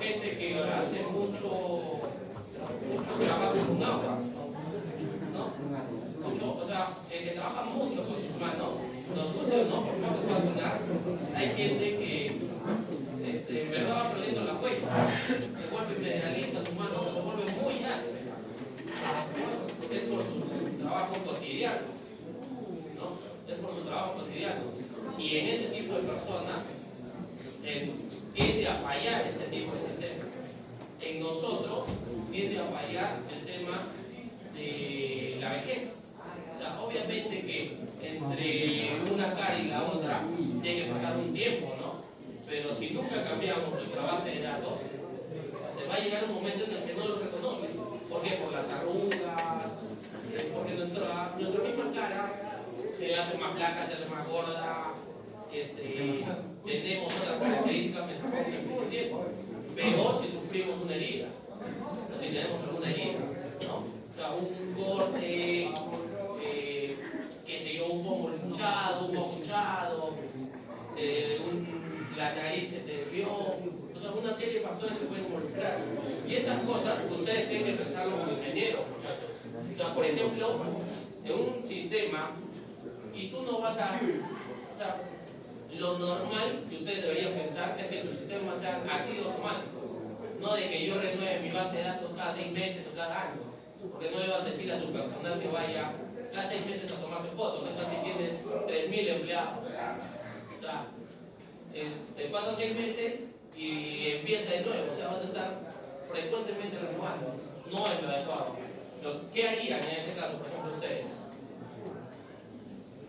gente que hace mucho trabajo con agua, ¿no? Mucho, o sea, el que trabaja mucho con sus manos, nos gusta o no, por favor, va a sonar. Hay gente que en verdad va perdiendo la cuenta, se vuelve mineraliza su mano, se vuelve muy áspera. Es por su trabajo cotidiano, ¿no? Es por su trabajo cotidiano. Y en ese tipo de personas tiende a fallar este tipo de sistemas. En nosotros tiende a fallar el tema de la vejez. O sea, obviamente que entre una cara y la otra tiene que pasar un tiempo, ¿no? Pero si nunca cambiamos nuestra base de datos, va a llegar un momento en el que no lo reconocen. ¿Por qué? Por las arrugas, porque nuestra misma cara se hace más blanca, se hace más gorda, tenemos otras características mientras vamos envejeciendo. Peor si sufrimos una herida, o si tenemos alguna herida, ¿no? O sea, un corte, qué sé yo, un pómulo hinchado, un ojo hinchado, la nariz se te desvió, o sea, una serie de factores que pueden modificar. Y esas cosas ustedes tienen que pensarlo como ingenieros, muchachos. O sea, por ejemplo, en un sistema, y tú no vas a... O sea, lo normal que ustedes deberían pensar es que sus sistemas sean así automáticos. No de que yo renueve mi base de datos cada 6 meses o cada año. Porque no le vas a decir a tu personal que vaya cada 6 meses a tomarse fotos. Entonces tienes 3.000 empleados. O sea, pasan 6 meses y empieza de nuevo. O sea, vas a estar frecuentemente renovando. No es lo adecuado. ¿Qué harían en ese caso, por ejemplo, ustedes?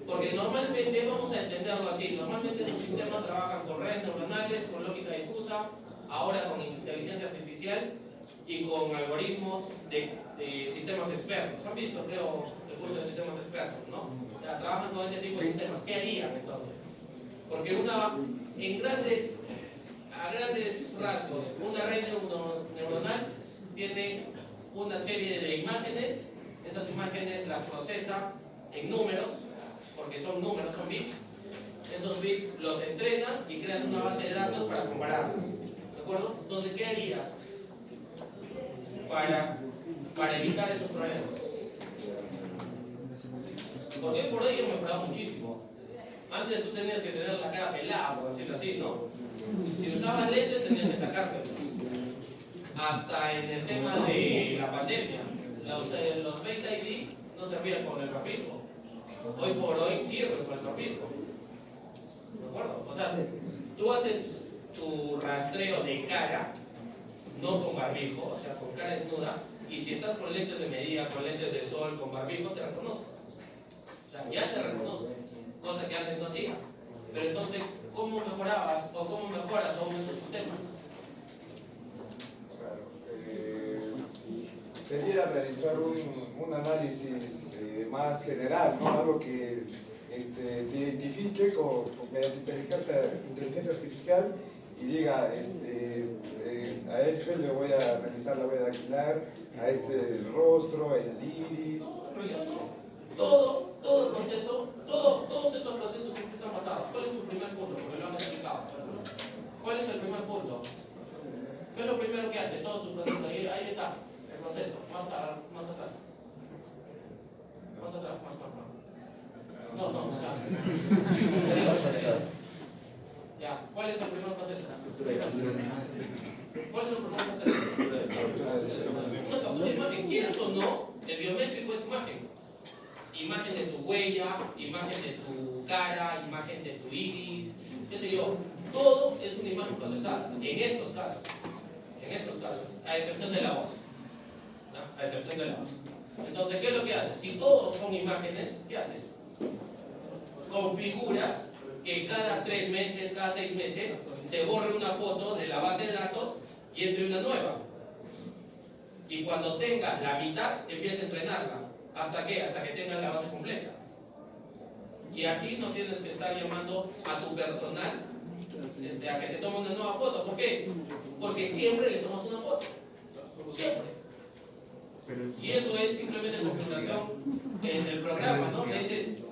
Porque normalmente, vamos a entenderlo así, normalmente estos sistemas trabajan con redes neuronales, con lógica difusa, ahora con inteligencia artificial y con algoritmos de sistemas expertos. ¿Han visto, creo, el curso de sistemas expertos, no? Ya, trabajan con ese tipo de sistemas. ¿Qué harían entonces? Porque a grandes rasgos, una red neuronal tiene una serie de imágenes, esas imágenes las procesa en números, porque son números, son bits. Esos bits los entrenas y creas una base de datos para compararlos. ¿De acuerdo? Entonces, ¿qué harías para evitar esos problemas? Porque hoy por hoy he mejorado muchísimo. Antes tú tenías que tener la cara pelada, por decirlo así, ¿no? Si usabas lentes tenías que sacártelos. Hasta en el tema de la pandemia, los Face ID no servían con el barbijo. Hoy por hoy sirven con el barbijo. ¿De acuerdo? O sea, tú haces tu rastreo de cara, no con barbijo, o sea, con cara desnuda, y si estás con lentes de medida, con lentes de sol, con barbijo, te reconoce. O sea, ya te reconoce, cosa que antes no hacía. Pero entonces, ¿cómo mejorabas o cómo mejoras aún esos sistemas? Sería realizar un análisis más general, ¿no? Algo que te identifique mediante inteligencia artificial y diga, a este le voy a realizar la huella dactilar, a este el rostro, el iris. Todo el proceso, todos estos procesos siempre están basados. ¿Cuál es tu primer punto? Porque lo han explicado. ¿Cuál es el primer punto? ¿Qué es lo primero que hace todo tu proceso? Ahí está el proceso, más atrás. Más atrás, más. No, ya. Ya, ¿cuál es el primer proceso? ¿Cuál es el primer proceso? Una captura de imagen, quieras o no, el biométrico es imagen. Imagen de tu huella, imagen de tu cara, imagen de tu iris, qué sé yo. Todo es una imagen procesada, en estos casos, a excepción de la voz. ¿No? A excepción de la voz. Entonces, ¿qué es lo que haces? Si todos son imágenes, ¿qué haces? Configuras que cada 3 meses, cada 6 meses, se borre una foto de la base de datos y entre una nueva. Y cuando tenga la mitad, empieza a entrenarla. ¿Hasta qué? Hasta que tengas la base completa. Y así no tienes que estar llamando a tu personal a que se tome una nueva foto. ¿Por qué? Porque siempre le tomas una foto. Siempre. Y eso es simplemente configuración en el programa, ¿no? Le dices,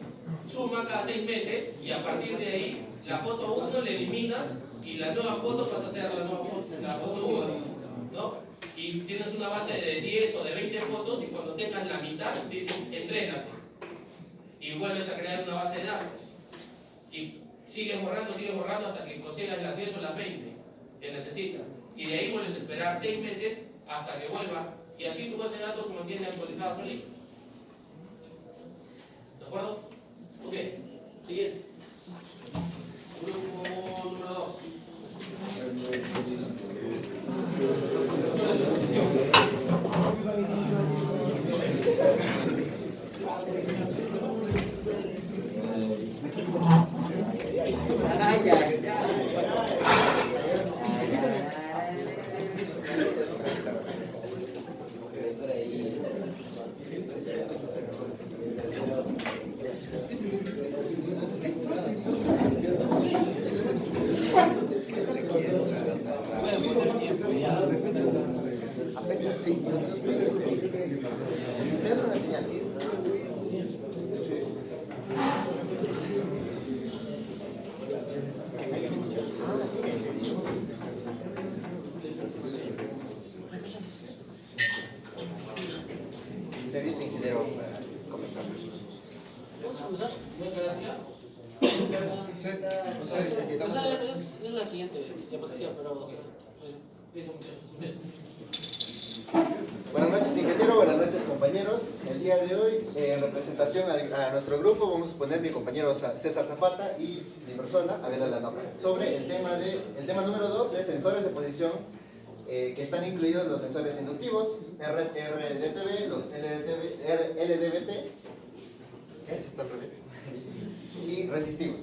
suma cada 6 meses y a partir de ahí, la foto 1 le eliminas y la nueva foto pasa a ser la foto 1, ¿no? Y tienes una base de 10 o de 20 fotos y cuando tengas la mitad te dicen entrégate y vuelves a crear una base de datos y sigues borrando hasta que consigas las 10 o las 20 que necesitas y de ahí vuelves a esperar 6 meses hasta que vuelva y así tu base de datos se mantiene actualizada solita. ¿De acuerdo? Ok, siguiente. Grupo número 2. Sí. Es una señal. Servicio ingeniero para comenzar. ¿No es garantía? O sea, es la siguiente diapositiva, pero ok. Buenas noches, ingeniero. Buenas noches, compañeros. El día de hoy, en representación a nuestro grupo, vamos a poner mi compañero César Zapata y mi persona, Abel Lanoca, sobre el tema número 2 de sensores de posición, que están incluidos los sensores inductivos, RDTV, los LDBT, y resistivos.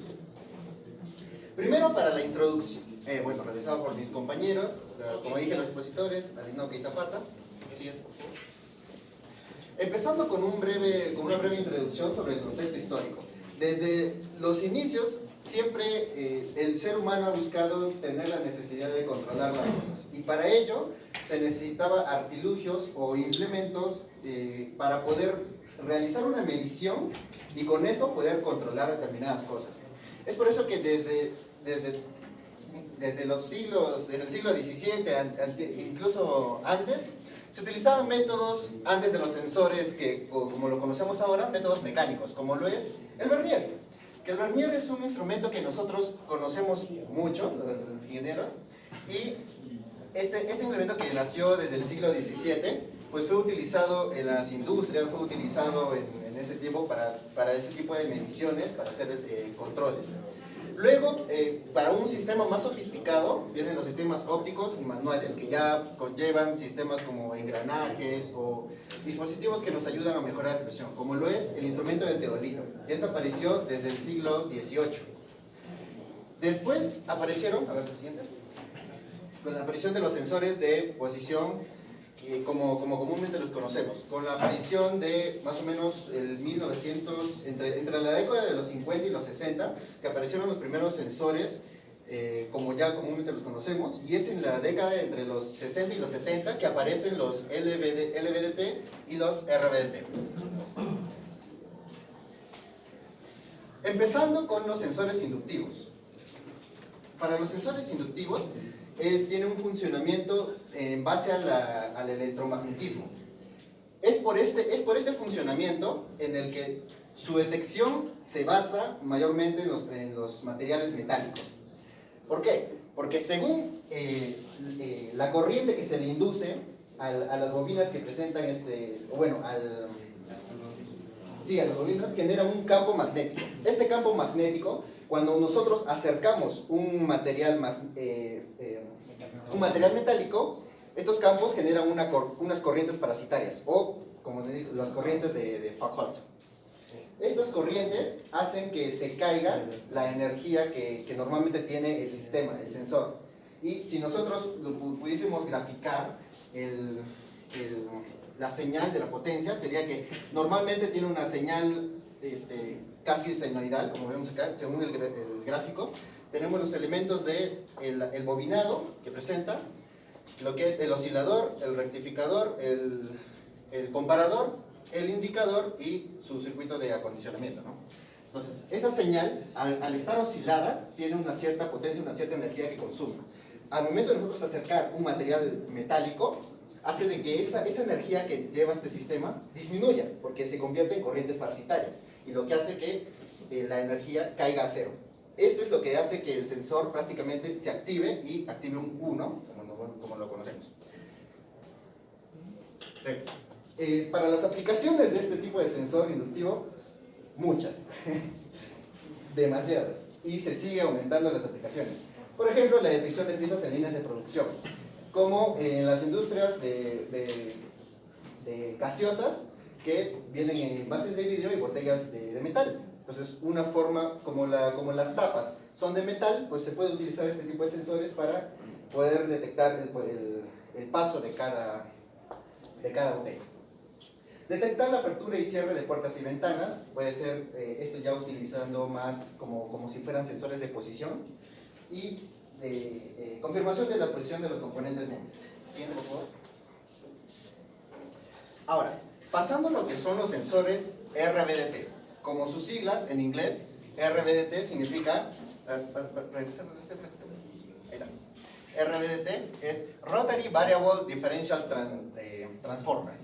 Primero, para la introducción, realizado por mis compañeros, como dije, los expositores, Lanoca y Zapata. Empezando con una breve introducción sobre el contexto histórico. Desde los inicios, siempre el ser humano ha buscado tener la necesidad de controlar las cosas. Y para ello se necesitaba artilugios o implementos para poder realizar una medición y con esto poder controlar determinadas cosas. Es por eso que desde el siglo XVII, incluso antes, se utilizaban métodos, antes de los sensores, como lo conocemos ahora, métodos mecánicos, como lo es el vernier. Que el vernier es un instrumento que nosotros conocemos mucho, los ingenieros, y este implemento que nació desde el siglo XVII, pues fue utilizado en las industrias, fue utilizado en ese tiempo para ese tipo de mediciones, para hacer controles. Luego, para un sistema más sofisticado, vienen los sistemas ópticos y manuales, que ya conllevan sistemas como engranajes o dispositivos que nos ayudan a mejorar la presión, como lo es el instrumento de teodolito. Esto apareció desde el siglo XVIII. Después aparecieron, a ver, presidente, con la aparición de los sensores de posición, como comúnmente los conocemos, con la aparición de más o menos el 1900, entre la década de los 50 y los 60, que aparecieron los primeros sensores, como ya comúnmente los conocemos, y es en la década entre los 60 y los 70 que aparecen los LVDT y los RVDT. Empezando con los sensores inductivos. Para los sensores inductivos, tiene un funcionamiento en base al electromagnetismo. Es por este funcionamiento en el que su detección se basa mayormente en los materiales metálicos. ¿Por qué? Porque según la corriente que se le induce a las bobinas que presentan a las bobinas, genera un campo magnético. Este campo magnético, cuando nosotros acercamos un material metálico, estos campos generan unas corrientes parasitarias, o como digo, las corrientes de Foucault. Estas corrientes hacen que se caiga la energía que normalmente tiene el sistema, el sensor. Y si nosotros pudiésemos graficar la señal de la potencia, sería que normalmente tiene una señal casi senoidal, como vemos acá, según el gráfico. Tenemos los elementos del bobinado que presenta, lo que es el oscilador, el rectificador, el comparador, el indicador y su circuito de acondicionamiento, ¿no? Entonces, esa señal, al estar oscilada, tiene una cierta potencia, una cierta energía que consume. Al momento de nosotros acercar un material metálico, hace de que esa energía que lleva este sistema disminuya, porque se convierte en corrientes parasitarias, y lo que hace que la energía caiga a cero. Esto es lo que hace que el sensor prácticamente se active y active un 1, como lo conocemos. Para las aplicaciones de este tipo de sensor inductivo, muchas, demasiadas, y se sigue aumentando las aplicaciones. Por ejemplo, la detección de piezas en líneas de producción, como en las industrias de gaseosas que vienen en envases de vidrio y botellas de metal. Entonces, una forma, como las tapas son de metal, pues se puede utilizar este tipo de sensores para poder detectar el paso de cada botella. Detectar la apertura y cierre de puertas y ventanas, puede ser esto ya utilizando más como si fueran sensores de posición, y confirmación de la posición de los componentes móviles. Siguiente, por favor. Ahora, pasando a lo que son los sensores RVDT. Como sus siglas en inglés, RVDT significa... RVDT es Rotary Variable Differential Transformer,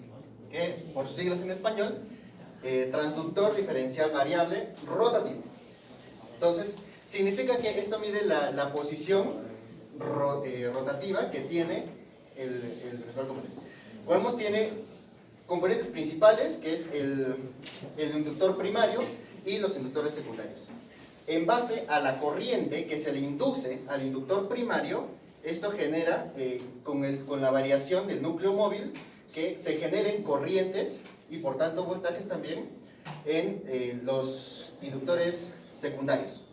que por sus siglas en español, transductor diferencial variable rotativo. Entonces, significa que esto mide la posición rotativa que tiene el principal componente. Como vemos, tiene componentes principales, que es el inductor primario y los inductores secundarios. En base a la corriente que se le induce al inductor primario, esto genera, con la variación del núcleo móvil, que se generen corrientes y por tanto voltajes también en los inductores secundarios.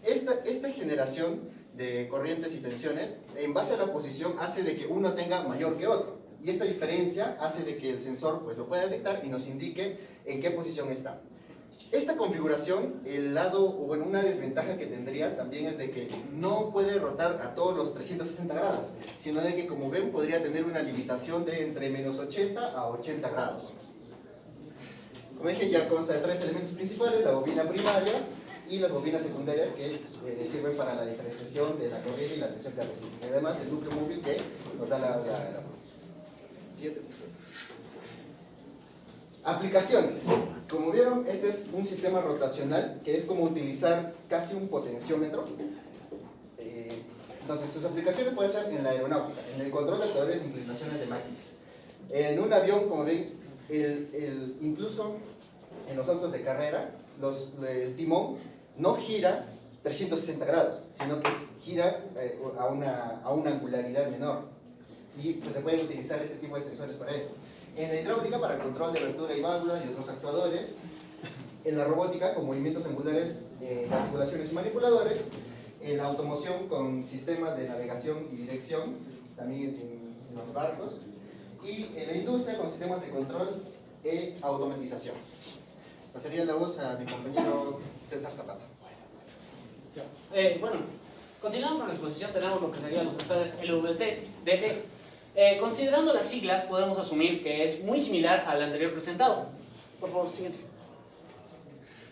Esta generación de corrientes y tensiones, en base a la posición, hace de que uno tenga mayor que otro. Y esta diferencia hace de que el sensor pues, lo pueda detectar y nos indique en qué posición está. Esta configuración, una desventaja que tendría también es de que no puede rotar a todos los 360 grados, sino de que, como ven, podría tener una limitación de entre menos 80 a 80 grados. Como dije, ya consta de 3 elementos principales: la bobina primaria y las bobinas secundarias, que sirven para la diferenciación de la corriente y la tensión que recibe. Además, el núcleo móvil que nos da la siguiente. Aplicaciones. Como vieron, este es un sistema rotacional que es como utilizar casi un potenciómetro. Entonces, sus aplicaciones pueden ser en la aeronáutica, en el control de actuadores e inclinaciones de máquinas. En un avión, como ven, incluso en los autos de carrera, el timón no gira 360 grados, sino que gira a una angularidad menor. Y pues se pueden utilizar este tipo de sensores para eso. En la hidráulica, para el control de abertura y válvulas y otros actuadores. En la robótica, con movimientos angulares de articulaciones y manipuladores. En la automoción, con sistemas de navegación y dirección, también en los barcos. Y en la industria, con sistemas de control e automatización. Pasaría la voz a mi compañero César Zapata. Bueno, continuando con la exposición, tenemos lo que serían los sensores LVDT. Considerando las siglas, podemos asumir que es muy similar al anterior presentado. Por favor, siguiente.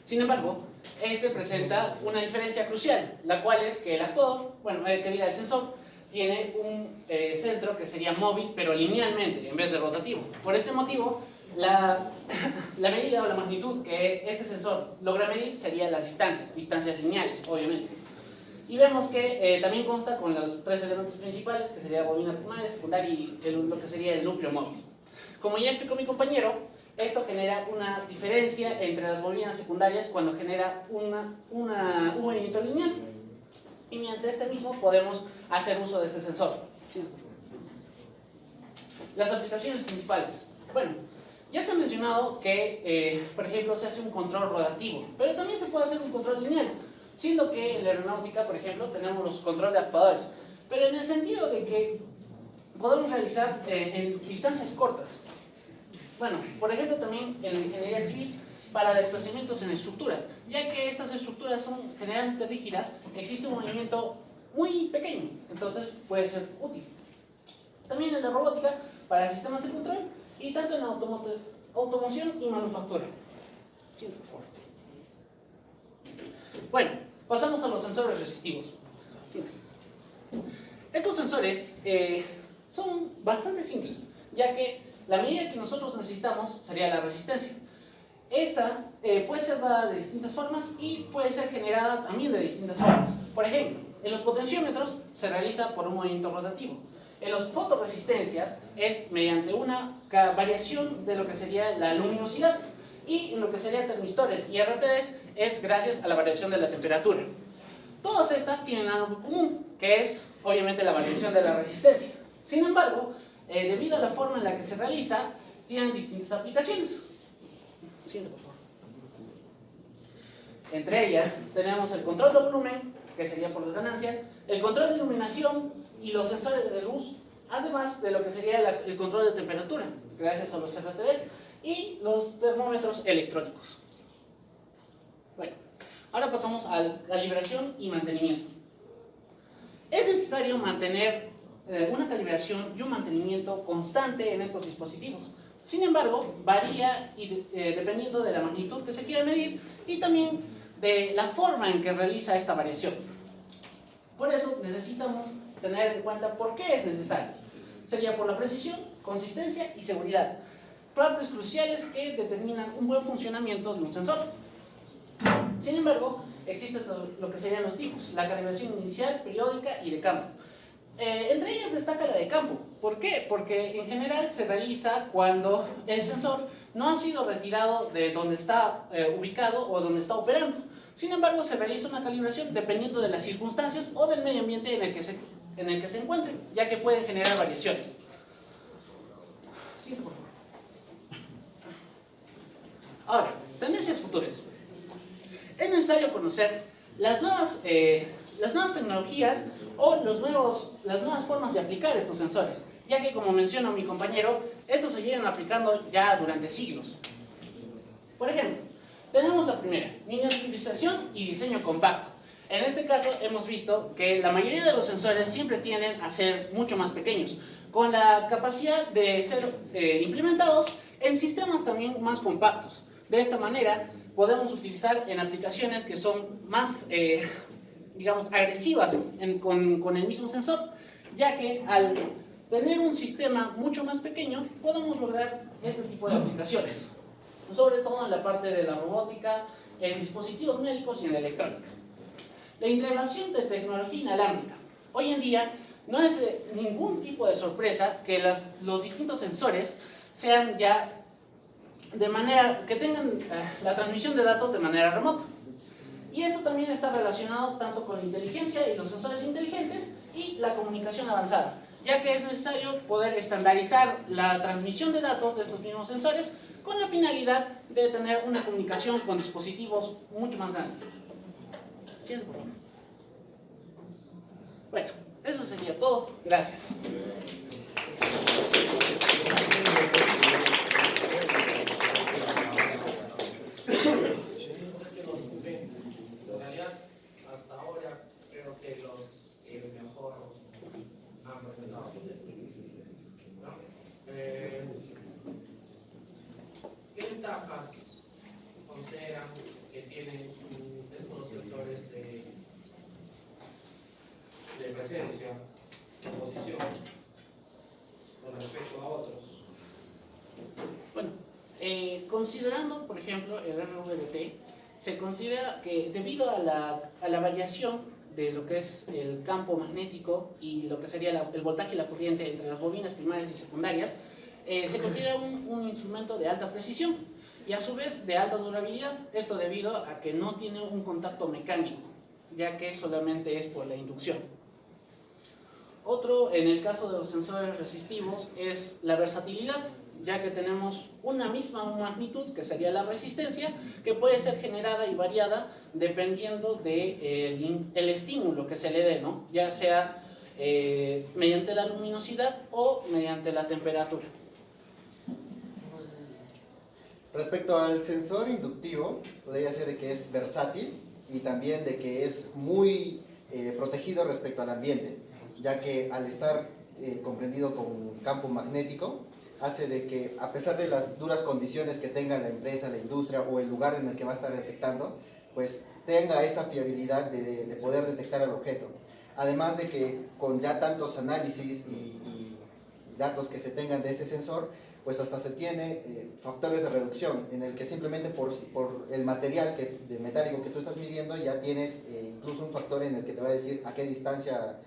Sin embargo, este presenta una diferencia crucial, la cual es que el actuador, el sensor, tiene un centro que sería móvil, pero linealmente, en vez de rotativo. Por este motivo, la medida o la magnitud que este sensor logra medir serían las distancias lineales, obviamente. Y vemos que también consta con los 3 elementos principales, que sería la bobina primaria, secundaria y lo que sería el núcleo móvil. Como ya explicó mi compañero, esto genera una diferencia entre las bobinas secundarias cuando genera un movimiento lineal. Y mediante este mismo podemos hacer uso de este sensor. Las aplicaciones principales. Bueno, ya se ha mencionado que, por ejemplo, se hace un control rotativo, pero también se puede hacer un control lineal. Siendo que en la aeronáutica, por ejemplo, tenemos los controles de actuadores, pero en el sentido de que podemos realizar en distancias cortas. Bueno, por ejemplo, también en la ingeniería civil, para desplazamientos en estructuras, ya que estas estructuras son generalmente rígidas, existe un movimiento muy pequeño, entonces puede ser útil. También en la robótica, para sistemas de control, y tanto en la automoción y manufactura. Sí, por favor. Bueno, pasamos a los sensores resistivos. Estos sensores son bastante simples, ya que la medida que nosotros necesitamos sería la resistencia. Esta puede ser dada de distintas formas y puede ser generada también de distintas formas. Por ejemplo, en los potenciómetros se realiza por un movimiento rotativo. En los fotoresistencias es mediante una variación de lo que sería la luminosidad. Y en lo que serían termistores y RTDs es gracias a la variación de la temperatura. Todas estas tienen algo común, que es obviamente la variación de la resistencia. Sin embargo, debido a la forma en la que se realiza, tienen distintas aplicaciones. Siguiente, por favor. Entre ellas tenemos el control de volumen, que sería por las ganancias, el control de iluminación y los sensores de luz, además de lo que sería el control de temperatura, gracias a los RTDs, y los termómetros electrónicos. Bueno, ahora pasamos a la calibración y mantenimiento. Es necesario mantener una calibración y un mantenimiento constante en estos dispositivos. Sin embargo, varía dependiendo de la magnitud que se quiera medir y también de la forma en que realiza esta variación. Por eso necesitamos tener en cuenta por qué es necesario. Sería por la precisión, consistencia y seguridad. Partes cruciales que determinan un buen funcionamiento de un sensor. Sin embargo, existen lo que serían los tipos, la calibración inicial, periódica y de campo. Entre ellas destaca la de campo. ¿Por qué? Porque en general se realiza cuando el sensor no ha sido retirado de donde está ubicado o donde está operando. Sin embargo, se realiza una calibración dependiendo de las circunstancias o del medio ambiente en el que se encuentren, ya que pueden generar variaciones. Siguiente, por favor. Ahora, tendencias futuras. Es necesario conocer las nuevas tecnologías o las nuevas formas de aplicar estos sensores, ya que, como menciona mi compañero, estos se llevan aplicando ya durante siglos. Por ejemplo, tenemos la primera, miniaturización y diseño compacto. En este caso hemos visto que la mayoría de los sensores siempre tienden a ser mucho más pequeños, con la capacidad de ser implementados en sistemas también más compactos. De esta manera podemos utilizar en aplicaciones que son más, digamos, agresivas con el mismo sensor, ya que al tener un sistema mucho más pequeño podemos lograr este tipo de aplicaciones, sobre todo en la parte de la robótica, en dispositivos médicos y en la electrónica. La integración de tecnología inalámbrica. Hoy en día no es ningún tipo de sorpresa que los distintos sensores sean ya de manera que tengan la transmisión de datos de manera remota. Y esto también está relacionado tanto con la inteligencia y los sensores inteligentes y la comunicación avanzada, ya que es necesario poder estandarizar la transmisión de datos de estos mismos sensores con la finalidad de tener una comunicación con dispositivos mucho más grandes. ¿Siguiente, por favor? Bueno, eso sería todo. Gracias. En realidad, hasta ahora creo que los que mejor han presentado. ¿No? ¿Qué ventajas consideran que tienen estos sensores de presencia, posición, con respecto a otros? Bueno, considerando, por ejemplo, el RVBT, se considera que debido a la variación de lo que es el campo magnético y lo que sería el voltaje y la corriente entre las bobinas primarias y secundarias, se considera un instrumento de alta precisión y a su vez de alta durabilidad, esto debido a que no tiene un contacto mecánico, ya que solamente es por la inducción. Otro, en el caso de los sensores resistivos, es la versatilidad, ya que tenemos una misma magnitud, que sería la resistencia, que puede ser generada y variada dependiendo del estímulo que se le dé, ¿no? Ya sea mediante la luminosidad o mediante la temperatura. Respecto al sensor inductivo, podría ser de que es versátil y también de que es muy protegido respecto al ambiente, ya que al estar comprendido con un campo magnético, hace de que, a pesar de las duras condiciones que tenga la empresa, la industria o el lugar en el que va a estar detectando, pues tenga esa fiabilidad de poder detectar el objeto. Además de que con ya tantos análisis y datos que se tengan de ese sensor, pues hasta se tiene factores de reducción, en el que simplemente por el material de metálico que tú estás midiendo, ya tienes incluso un factor en el que te va a decir a qué distancia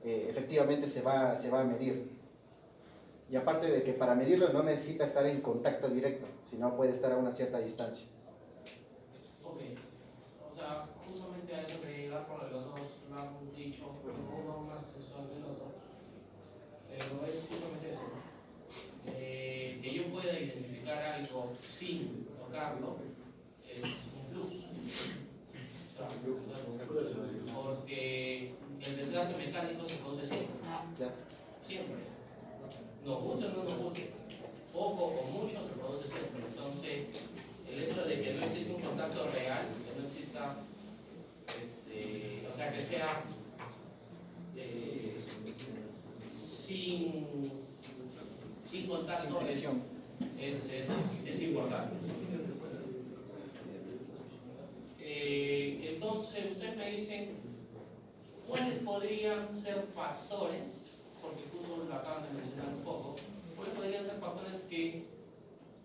efectivamente se va a medir. Y aparte de que para medirlo no necesita estar en contacto directo, sino puede estar a una cierta distancia. Ok, o sea, justamente a eso quería llegar, porque los dos lo han dicho, uno más sexual que el otro, pero es justamente eso, ¿no? Que yo pueda identificar algo sin tocarlo es un plus. O sea, porque el desgaste mecánico se produce siempre. Siempre. Nos guste o no nos guste, poco o mucho se produce siempre. Entonces, el hecho de que no existe un contacto real, que no exista, o sea, que sea sin contacto es importante. Entonces, ustedes me dicen, ¿cuáles podrían ser factores, porque justo lo acaban de mencionar un poco, cuáles podrían ser factores que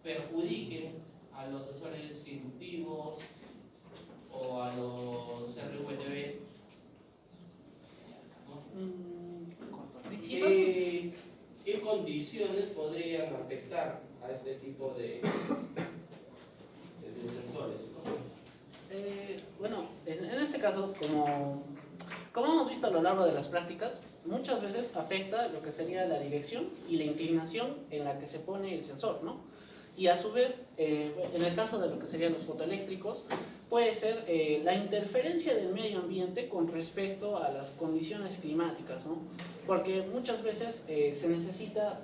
perjudiquen a los sensores inductivos o a los RVTB? ¿Qué condiciones podrían afectar a este tipo de sensores, ¿no? Bueno, en este caso, como hemos visto a lo largo de las prácticas, muchas veces afecta lo que sería la dirección y la inclinación en la que se pone el sensor, ¿no? Y a su vez, en el caso de lo que serían los fotoeléctricos, puede ser la interferencia del medio ambiente con respecto a las condiciones climáticas, ¿no? Porque muchas veces se necesita,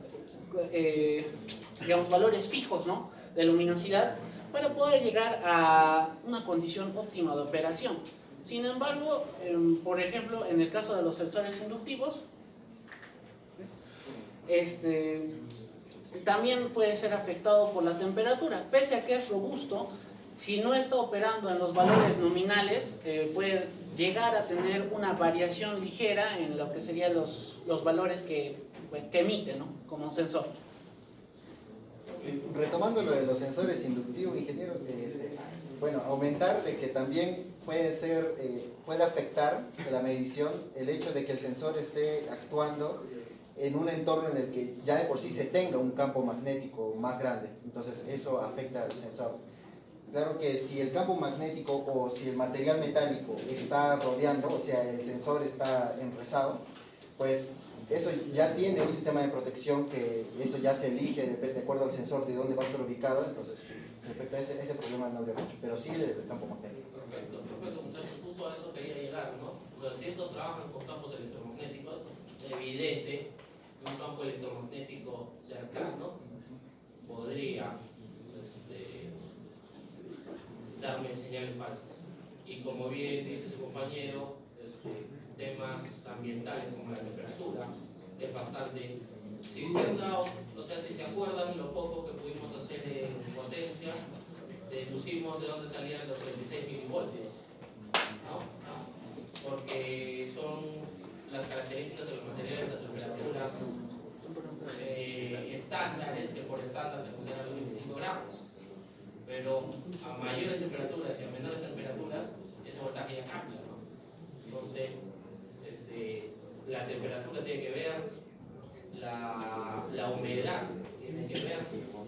digamos, valores fijos, ¿no?, de luminosidad para poder llegar a una condición óptima de operación. Sin embargo, por ejemplo, en el caso de los sensores inductivos, también puede ser afectado por la temperatura. Pese a que es robusto, si no está operando en los valores nominales, puede llegar a tener una variación ligera en lo que serían los valores que emite, ¿no?, como sensor. Retomando lo de los sensores inductivos, ingeniero, bueno, aumentar de que también puede afectar la medición el hecho de que el sensor esté actuando en un entorno en el que ya de por sí se tenga un campo magnético más grande. Entonces eso afecta al sensor. Claro que si el campo magnético o si el material metálico está rodeando, o sea, el sensor está enresado, pues eso ya tiene un sistema de protección que eso ya se elige de acuerdo al sensor de dónde va a estar ubicado. Entonces, respecto a ese problema no habría mucho, pero sí el campo magnético. Perfecto, muchachos, justo a eso quería llegar, ¿no? Pero si estos trabajan con campos electromagnéticos, es evidente que un campo electromagnético cercano podría darme señales falsas. Y como bien dice su compañero, temas ambientales como la temperatura es bastante. Si se han dado, o sea, si se acuerdan lo poco que pudimos hacer en potencia, deducimos de dónde salían los 36 milivoltios, ¿no? Porque son las características de los materiales a temperaturas estándares, que por estándar se consideran los 25 gramos. Pero a mayores temperaturas y a menores temperaturas, ese voltaje ya cambia, ¿no? Entonces, la temperatura tiene que ver, la humedad tiene que ver,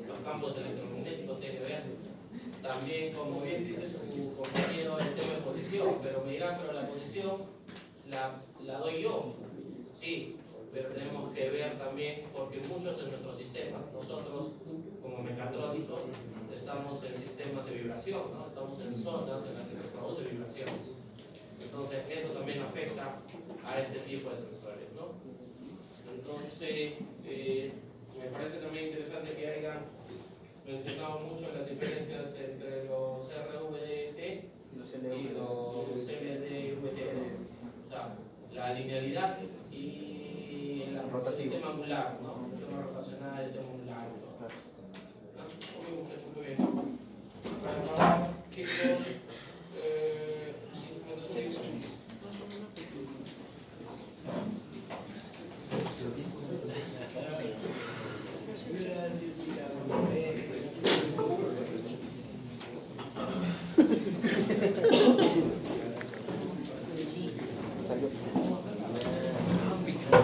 los campos electromagnéticos tienen que ver. También, como bien dice su compañero, el tema de posición, pero me dirán, pero la posición la doy yo, sí, pero tenemos que ver también, porque muchos de nuestros sistemas, nosotros como mecatrónicos, estamos en sistemas de vibración, ¿no? Estamos en zonas en las que se producen vibraciones. Entonces, eso también afecta a este tipo de sensores, ¿no? Entonces, me parece también interesante que hayan mencionado mucho las diferencias entre los RVDT y los LDVT, ¿no? O sea, la linealidad y el tema angular, ¿no? El tema rotacional, el tema angular, ¿no? Muy bien. Bueno, chicos, Lo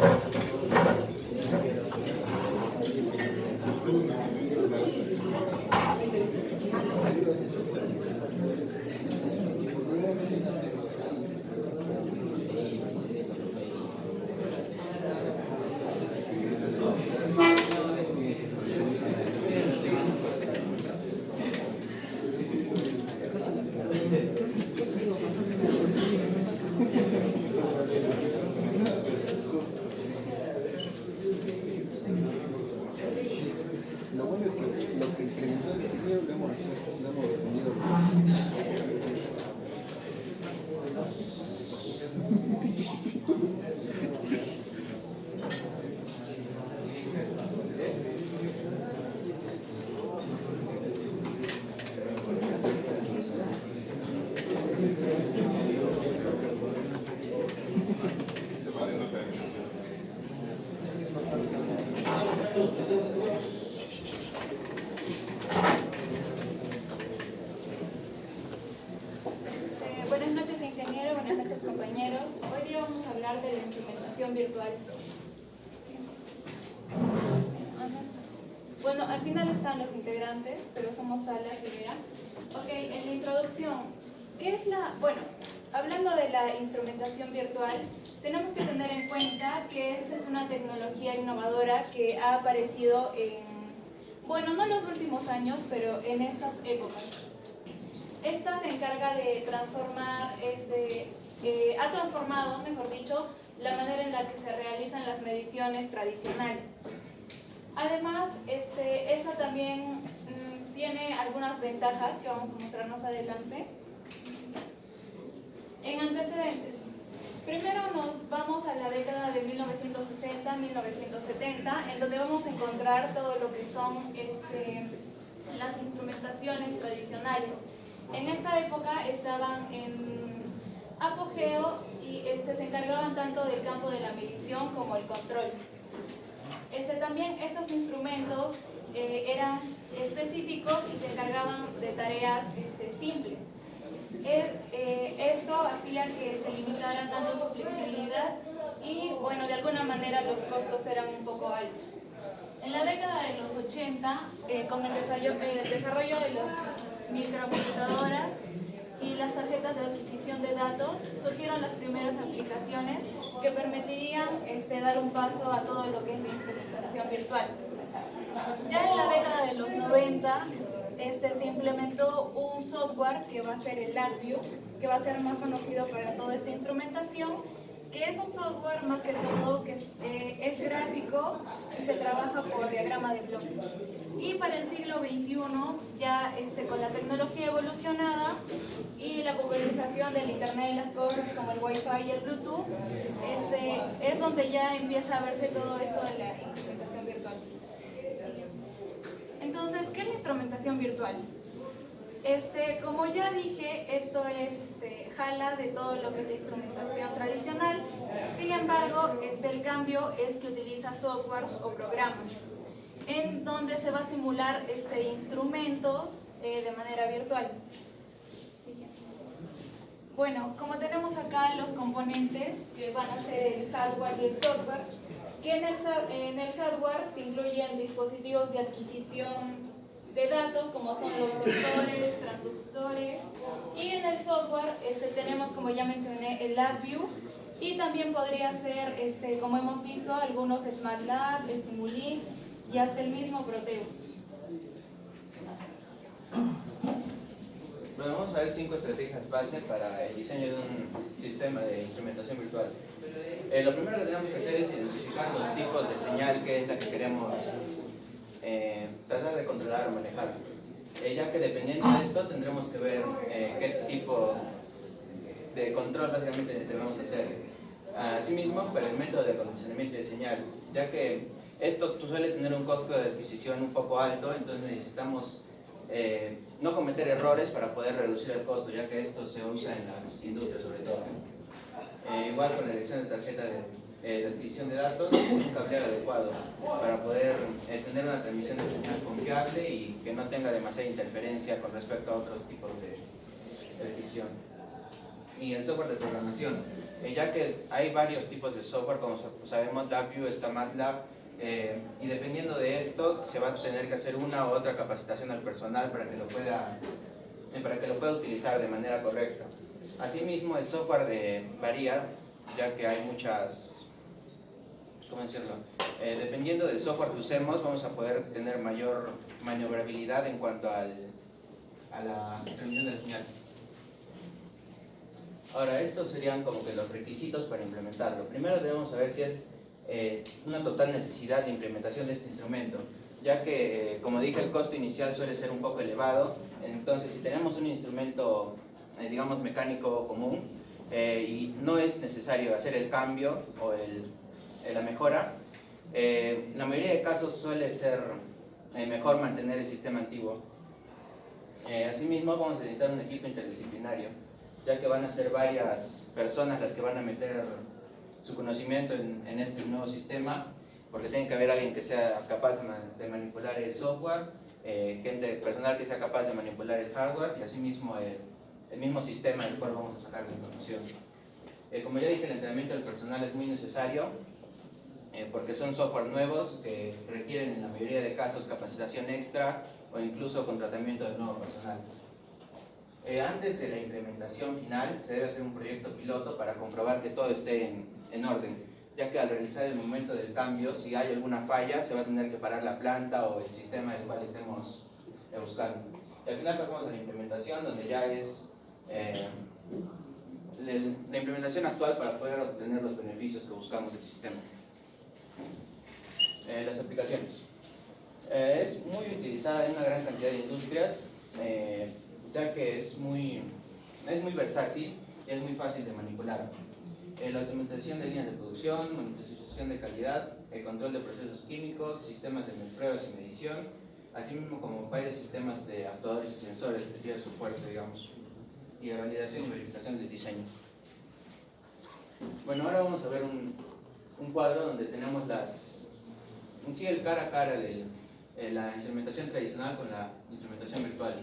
bueno es que lo que incrementó el ingeniero lo hemos tenido. Buenas noches, ingeniero. Buenas noches, compañeros. Hoy día vamos a hablar de la instrumentación virtual. Bueno, al final están los integrantes, pero somos Sala Rivera. Ok, en la introducción, ¿qué es la...? Bueno, hablando de la instrumentación virtual, tenemos que tener en cuenta que esta es una tecnología innovadora que ha aparecido en, bueno, no en los últimos años, pero en estas épocas. Esta se encarga de transformar, ha transformado, mejor dicho, la manera en la que se realizan las mediciones tradicionales. Además, esta también tiene algunas ventajas que vamos a mostrar más adelante. En antecedentes, primero nos vamos a la década de 1960-1970, en donde vamos a encontrar todo lo que son las instrumentaciones tradicionales. En esta época estaban en apogeo y se encargaban tanto del campo de la medición como el control. También estos instrumentos eran específicos y se encargaban de tareas simples. Esto hacía que se limitara tanto su flexibilidad y, bueno, de alguna manera los costos eran un poco altos. En la década de los 80, con el desarrollo de las microcomputadoras y las tarjetas de adquisición de datos, surgieron las primeras aplicaciones que permitirían dar un paso a todo lo que es la instrumentación virtual. Ya en la década de los 90 se implementó un software que va a ser el LabVIEW, que va a ser más conocido para toda esta instrumentación, que es un software más que todo que es gráfico y se trabaja por diagrama de bloques. Y para el siglo XXI, ya con la tecnología evolucionada y la popularización del Internet de las cosas como el Wi-Fi y el Bluetooth, es donde ya empieza a verse todo esto de la instrumentación virtual. Entonces, ¿qué es la instrumentación virtual? Como ya dije, esto es jala de todo lo que es la instrumentación tradicional. Sin embargo, el cambio es que utiliza softwares o programas en donde se va a simular instrumentos de manera virtual. Bueno, como tenemos acá los componentes que van a ser el hardware y el software, que en el hardware se incluyen dispositivos de adquisición de datos como son los sensores, transductores, y en el software tenemos, como ya mencioné, el LabVIEW, y también podría ser, como hemos visto, algunos SmartLab, el Simulink y hasta el mismo Proteus. Bueno, vamos a ver 5 estrategias base para el diseño de un sistema de instrumentación virtual. Lo primero que tenemos que hacer es identificar los tipos de señal que es la que queremos tratar de controlar o manejar. Ya que dependiendo de esto tendremos que ver qué tipo de control básicamente debemos hacer. Asimismo, para el método de acondicionamiento de señal, ya que esto suele tener un costo de adquisición un poco alto, entonces necesitamos no cometer errores para poder reducir el costo, ya que esto se usa en las industrias sobre todo. Igual con la elección de tarjeta de adquisición de datos, un cableado adecuado para poder tener una transmisión de señal confiable y que no tenga demasiada interferencia con respecto a otros tipos de adquisición. Y el software de programación. ya que hay varios tipos de software, como sabemos, LabVIEW, está MATLAB, y dependiendo de esto se va a tener que hacer una u otra capacitación al personal para que lo pueda utilizar de manera correcta. Asimismo, el software varía, ya que hay muchas, ¿cómo decirlo? Dependiendo del software que usemos, vamos a poder tener mayor maniobrabilidad en cuanto a la transmisión de la señal. Ahora, estos serían como que los requisitos para implementarlo. Primero debemos saber si es una total necesidad de implementación de este instrumento, ya que, como dije, el costo inicial suele ser un poco elevado. Entonces, si tenemos un instrumento, digamos, mecánico común, y no es necesario hacer el cambio o la mejora, en la mayoría de casos suele ser mejor mantener el sistema antiguo. Asimismo, vamos a necesitar un equipo interdisciplinario, ya que van a ser varias personas las que van a meter su conocimiento en este nuevo sistema, porque tiene que haber alguien que sea capaz de manipular el software, personal que sea capaz de manipular el hardware y asimismo el mismo sistema del cual vamos a sacar la información. Como ya dije, el entrenamiento del personal es muy necesario, porque son software nuevos que requieren en la mayoría de casos capacitación extra o incluso contratamiento del nuevo personal. Antes de la implementación final se debe hacer un proyecto piloto para comprobar que todo esté en orden, ya que al realizar el momento del cambio, si hay alguna falla, se va a tener que parar la planta o el sistema del cual estemos buscando. Y al final pasamos a la implementación, donde ya es la implementación actual para poder obtener los beneficios que buscamos del sistema. Las aplicaciones. Es muy utilizada en una gran cantidad de industrias, ya que es muy versátil y es muy fácil de manipular. La automatización de líneas de producción, monitorización de calidad, el control de procesos químicos, sistemas de pruebas y medición, así mismo como varios sistemas de actuadores y sensores que tienen su fuerte, digamos, y de validación y verificación del diseño. Bueno, ahora vamos a ver un cuadro donde tenemos el cara a cara de la instrumentación tradicional con la instrumentación virtual.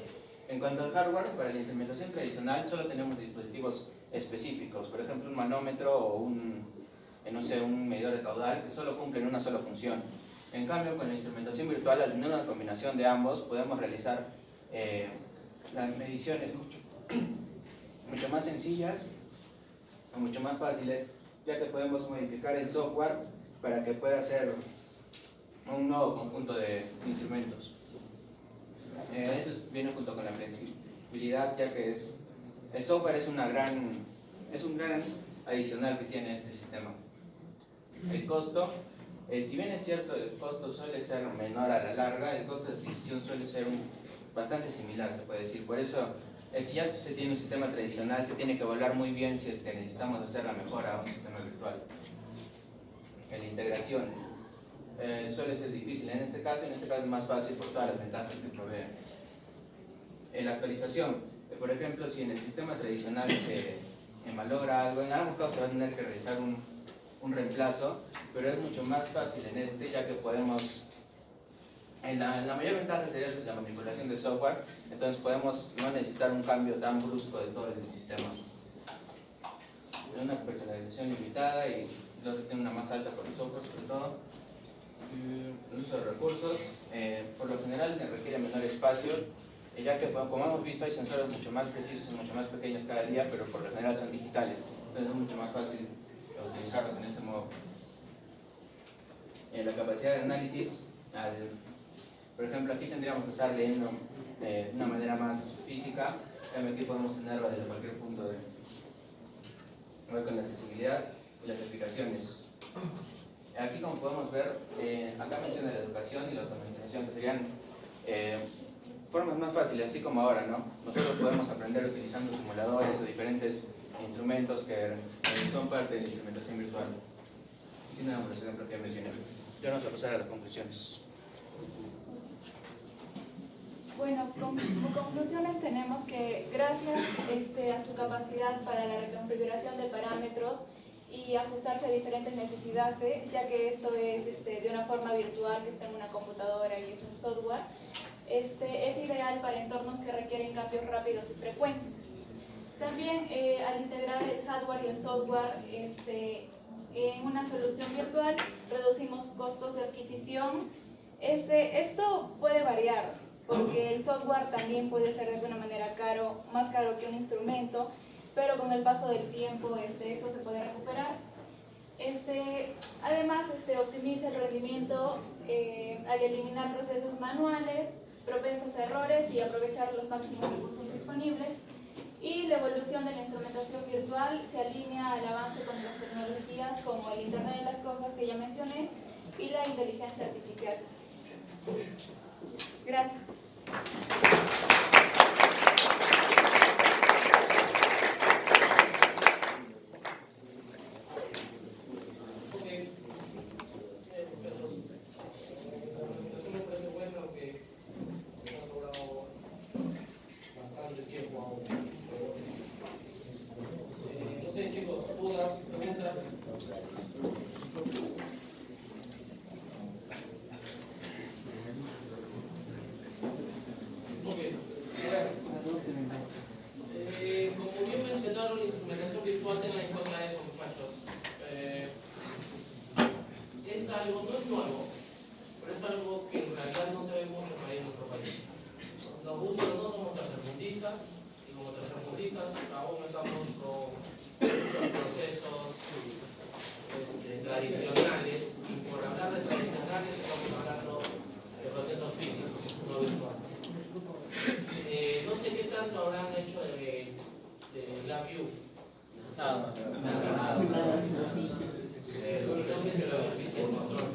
En cuanto al hardware, para la instrumentación tradicional solo tenemos dispositivos específicos, por ejemplo un manómetro o un medidor de caudal que solo cumplen una sola función. En cambio, con la instrumentación virtual, al tener una combinación de ambos, podemos realizar las mediciones mucho más sencillas o mucho más fáciles, ya que podemos modificar el software para que pueda ser un nuevo conjunto de instrumentos. Eso viene junto con la flexibilidad, ya que el software es un gran adicional que tiene este sistema. El costo, si bien es cierto, el costo suele ser menor a la larga, el costo de adquisición suele ser bastante similar, se puede decir. Por eso, si ya se tiene un sistema tradicional, se tiene que evaluar muy bien si es que necesitamos hacer la mejora a un sistema virtual. La integración suele ser difícil en este caso es más fácil por todas las ventajas que provee. La actualización, por ejemplo, si en el sistema tradicional se malogra algo, en ambos casos se va a tener que realizar un reemplazo, pero es mucho más fácil en este, ya que podemos, la mayor ventaja sería la manipulación del software, entonces podemos no necesitar un cambio tan brusco de todo el sistema. Tiene una personalización limitada y tiene una más alta por el software sobre todo. El uso de recursos, por lo general se requiere menor espacio, ya que como hemos visto hay sensores mucho más precisos y mucho más pequeños cada día, pero por lo general son digitales, entonces es mucho más fácil utilizarlos en este modo. La capacidad de análisis, por ejemplo aquí tendríamos que estar leyendo de una manera más física, aquí podemos tenerlo desde cualquier punto con la accesibilidad y las aplicaciones. Aquí, como podemos ver, acá menciona la educación y la automatización, que serían formas más fáciles, así como ahora, ¿no? Nosotros podemos aprender utilizando simuladores o diferentes instrumentos que son parte de la instrumentación virtual. Aquí tenemos los ejemplos que mencioné. Ya vamos a pasar a las conclusiones. Bueno, como conclusiones tenemos que gracias a su capacidad para la reconfiguración de parámetros y ajustarse a diferentes necesidades, ya que esto es de una forma virtual, que está en una computadora y es un software, es ideal para entornos que requieren cambios rápidos y frecuentes. También al integrar el hardware y el software en una solución virtual, reducimos costos de adquisición. Esto puede variar, porque el software también puede ser de alguna manera caro, más caro que un instrumento, pero con el paso del tiempo esto se puede recuperar. Además, optimiza el rendimiento al eliminar procesos manuales, propensos a errores y aprovechar los máximos recursos disponibles. Y la evolución de la instrumentación virtual se alinea al avance con las tecnologías como el Internet de las Cosas que ya mencioné y la inteligencia artificial. Gracias. No sé, chicos, dudas, preguntas. Muy bien. Como bien mencionaron, la instrumentación virtual, tengan en cuenta eso, muchachos. Es algo, no es nuevo, pero es algo que en realidad no se ve mucho por ahí en nuestro país. Nos gusta, no somos tercermundistas, y como tercermundistas aún estamos con muchos procesos tradicionales